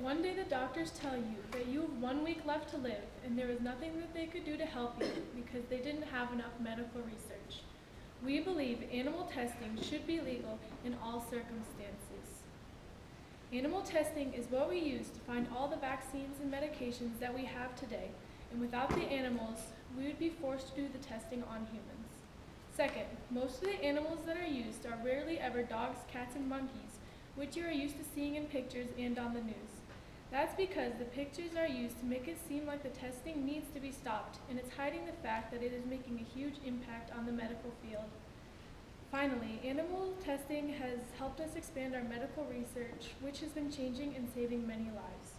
One day the doctors tell you that you have 1 week left to live and there was nothing that they could do to help you because they didn't have enough medical research. We believe animal testing should be legal in all circumstances. Animal testing is what we use to find all the vaccines and medications that we have today, and without the animals, we would be forced to do the testing on humans. Second, most of the animals that are used are rarely ever dogs, cats, and monkeys, which you are used to seeing in pictures and on the news. That's because the pictures are used to make it seem like the testing needs to be stopped, and it's hiding the fact that it is making a huge impact on the medical field. Finally, animal testing has helped us expand our medical research, which has been changing and saving many lives.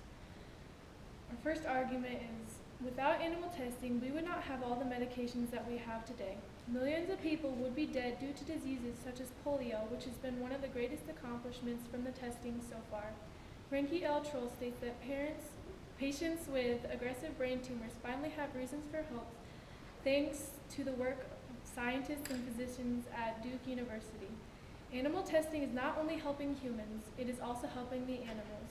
Our first argument is, without animal testing, we would not have all the medications that we have today. Millions of people would be dead due to diseases such as polio, which has been one of the greatest accomplishments from the testing so far. Frankie L. Troll states that patients with aggressive brain tumors finally have reasons for hope thanks to the work of scientists and physicians at Duke University. Animal testing is not only helping humans, it is also helping the animals.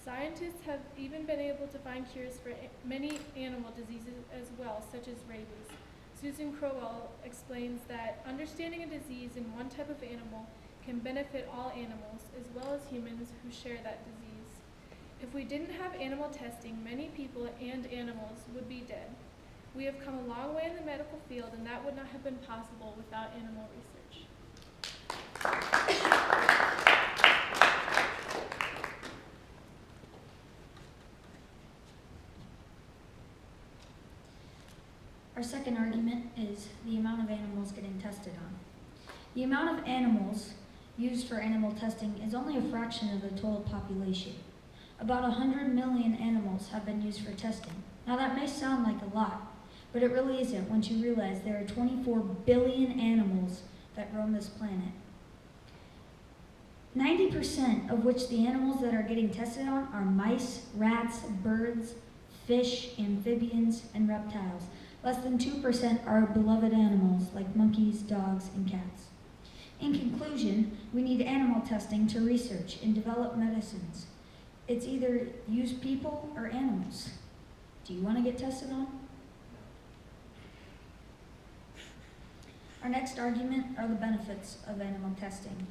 Scientists have even been able to find cures for many animal diseases as well, such as rabies. Susan Crowell explains that understanding a disease in one type of animal can benefit all animals, as well as humans who share that disease. If we didn't have animal testing, many people and animals would be dead. We have come a long way in the medical field, and that would not have been possible without animal research. Our second argument is the amount of animals getting tested on. The amount of animals used for animal testing is only a fraction of the total population. About 100 million animals have been used for testing. Now that may sound like a lot, but it really isn't once you realize there are 24 billion animals that roam this planet. 90% of which the animals that are getting tested on are mice, rats, birds, fish, amphibians, and reptiles. Less than 2% are beloved animals like monkeys, dogs, and cats. In conclusion, we need animal testing to research and develop medicines. It's either use people or animals. Do you want to get tested on? Our next argument are the benefits of animal testing.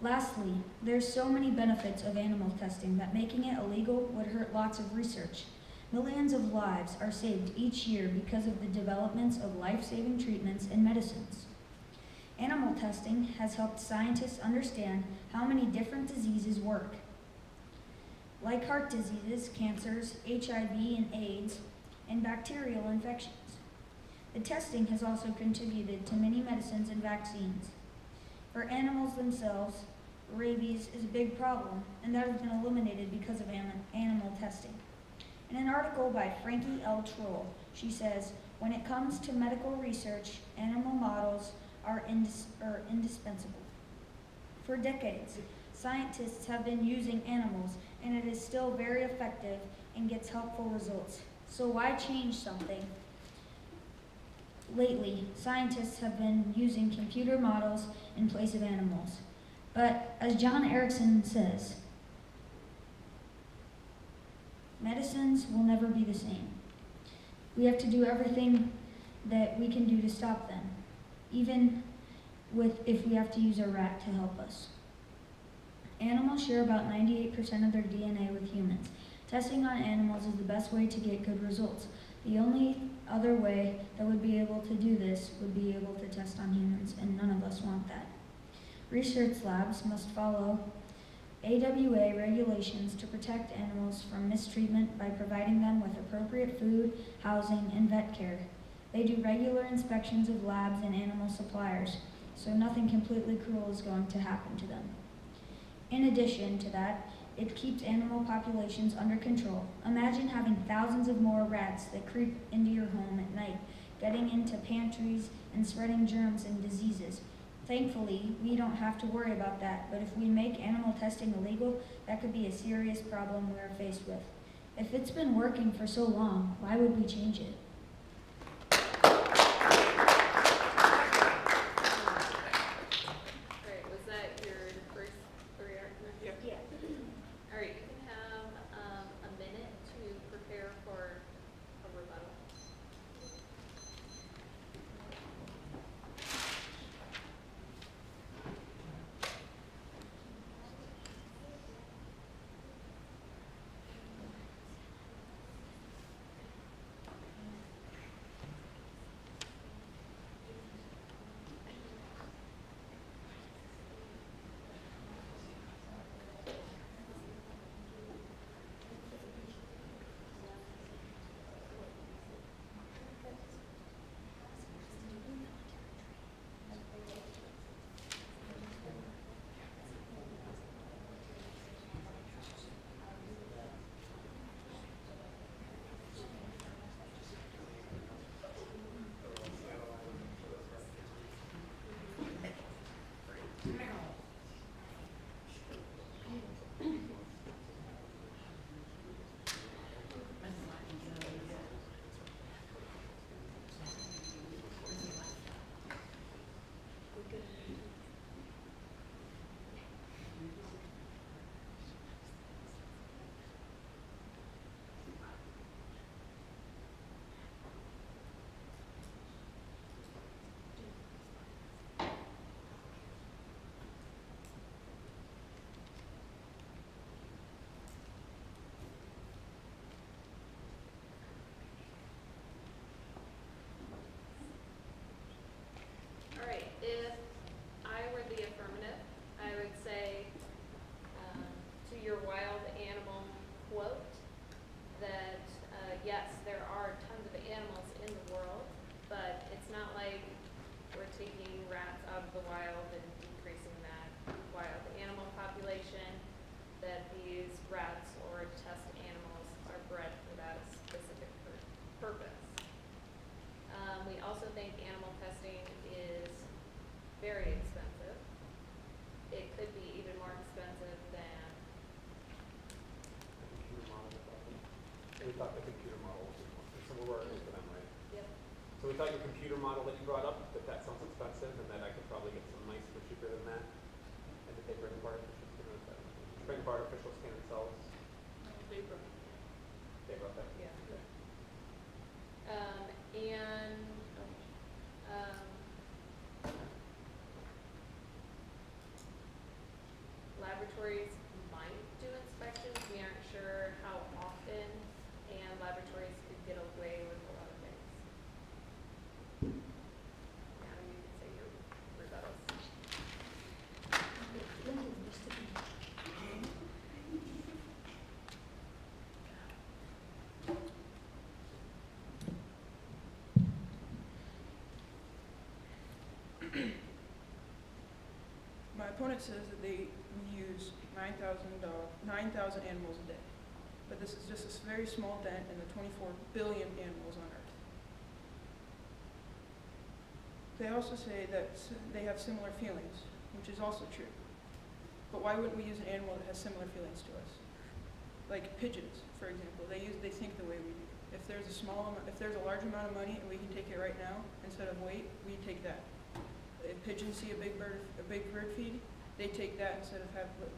Lastly, there's so many benefits of animal testing that making it illegal would hurt lots of research. Millions of lives are saved each year because of the developments of life-saving treatments and medicines. Animal testing has helped scientists understand how many different diseases work, like heart diseases, cancers, HIV and AIDS, and bacterial infections. The testing has also contributed to many medicines and vaccines. For animals themselves, rabies is a big problem, and that has been eliminated because of animal testing. In an article by Frankie L. Troll, she says, when it comes to medical research, animal models are indispensable. For decades, scientists have been using animals, and it is still very effective and gets helpful results. So why change something? Lately, scientists have been using computer models in place of animals. But as John Erickson says, medicines will never be the same. We have to do everything that we can do to stop them, even if we have to use a rat to help us. Animals share about 98% of their DNA with humans. Testing on animals is the best way to get good results. The only other way that would be able to do this would be able to test on humans, and none of us want that. Research labs must follow AWA regulations to protect animals from mistreatment by providing them with appropriate food, housing, and vet care. They do regular inspections of labs and animal suppliers, so nothing completely cruel is going to happen to them. In addition to that, it keeps animal populations under control. Imagine having thousands of more rats that creep into your home at night, getting into pantries and spreading germs and diseases. Thankfully, we don't have to worry about that, but if we make animal testing illegal, that could be a serious problem we are faced with. If it's been working for so long, why would we change it? Was that your first three arguments? Yeah. All right, you can have So we thought your computer model that you brought up, that sounds expensive, and that I could probably get some mice for cheaper than that. And that they bring up artificial skin cells. Bring up artificial skin cells. They broke. They brought that. Yeah. Okay. Laboratories might do inspections. We aren't sure how often, and laboratories could get away with a lot of things. Adam, you can say your rebuttals. My opponent says that we use 9,000 animals a day, but this is just a very small dent in the 24 billion animals on Earth. They also say that they have similar feelings, which is also true. But why wouldn't we use an animal that has similar feelings to us? Like pigeons, for example, they think the way we do. If there's a large amount of money and we can take it right now instead of wait, we take that. If pigeons see a big bird feed, they take that instead of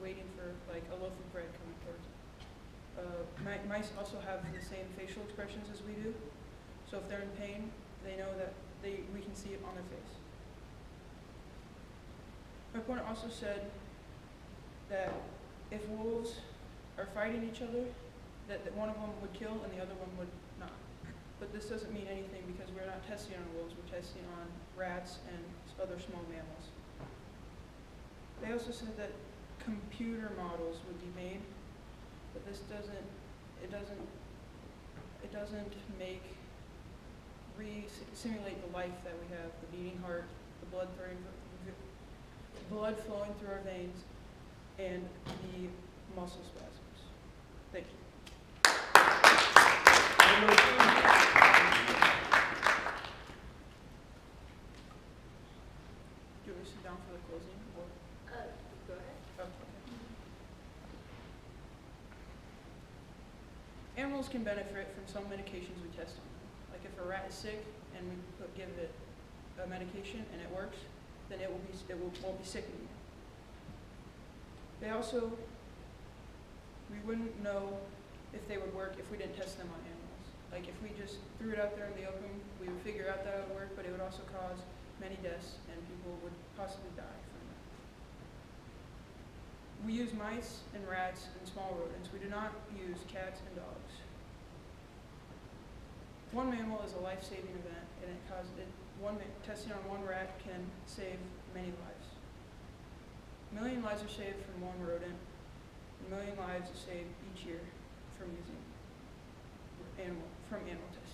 waiting for like a loaf of bread coming towards them. Mice also have the same facial expressions as we do, so if they're in pain, they know that we can see it on their face. My opponent also said that if wolves are fighting each other, that one of them would kill and the other one would not. But this doesn't mean anything because we're not testing on wolves, we're testing on rats and other small mammals. They also said that computer models would be made, but this doesn't simulate the life that we have, the beating heart, the blood flowing through our veins, and the muscle spasms. Thank you. Do you want me to sit down for the closing? Or? Go ahead. Oh, okay. Animals can benefit from some medications we test on them. Like if a rat is sick and we give it a medication and it works, then it won't be sick anymore. We wouldn't know if they would work if we didn't test them on animals. Like if we just threw it out there in the open, we would figure out that it would work, but it would also cause many deaths and people would possibly die from that. We use mice and rats and small rodents. We do not use cats and dogs. One mammal is a life-saving event, and testing on one rat can save many lives. 1 million lives are saved from one rodent. 1 million lives are saved each year from animal testing.